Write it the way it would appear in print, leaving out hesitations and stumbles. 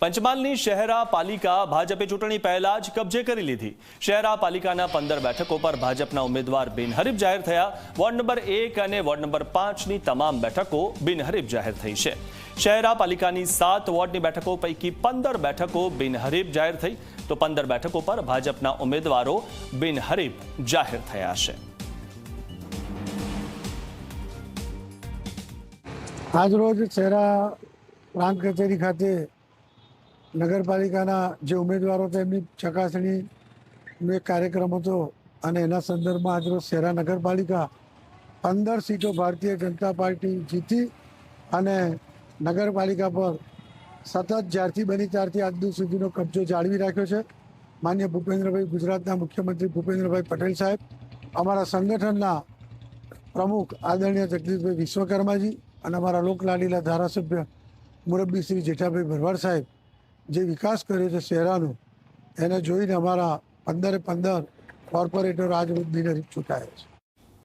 પંચમહાલની શહેરા પાલિકા ભાજપે ચૂંટણી પહેલા જ કબજે કરી લીધી। શહેરા પાલિકાના 15 બેઠકો પર ભાજપના ઉમેદવાર બિનહરીફ જાહેર થયા। વોર્ડ નંબર 1 અને વોર્ડ નંબર 5ની તમામ બેઠકો બિનહરીફ જાહેર થઈ છે। શહેરા પાલિકાની 7 વોર્ડની બેઠકો પૈકી 15 બેઠકો બિનહરીફ જાહેર થઈ, તો 15 બેઠકો પર ભાજપના ઉમેદવારો બિનહરીફ જાહેર થયા છે। આજરોજ શહેરા પ્રાંત કચેરી ખાતે નગરપાલિકાના જે ઉમેદવારો તેમની ચકાસણીનો એક કાર્યક્રમ હતો અને એના સંદર્ભમાં આજરોજ શહેરા નગરપાલિકા 15 સીટો ભારતીય જનતા પાર્ટી જીતી અને નગરપાલિકા પર સતત જ્યારથી બની ત્યારથી આજ દિવસ સુધીનો કબજો જાળવી રાખ્યો છે। માનનીય ભૂપેન્દ્રભાઈ, ગુજરાતના મુખ્યમંત્રી ભૂપેન્દ્રભાઈ પટેલ સાહેબ, અમારા સંગઠનના પ્રમુખ આદરણીય જગદીશભાઈ વિશ્વકર્માજી અને અમારા લોકલાડીલા ધારાસભ્ય મુરબ્બી શ્રી જેઠાભાઈ ભરવાડ સાહેબ જે વિકાસ કર્યો છે શહેરાનો, એને જોઈને અમારા 15 કોર્પોરેટરો આજ રોજ બિનહરીફ ચૂંટાયા છે।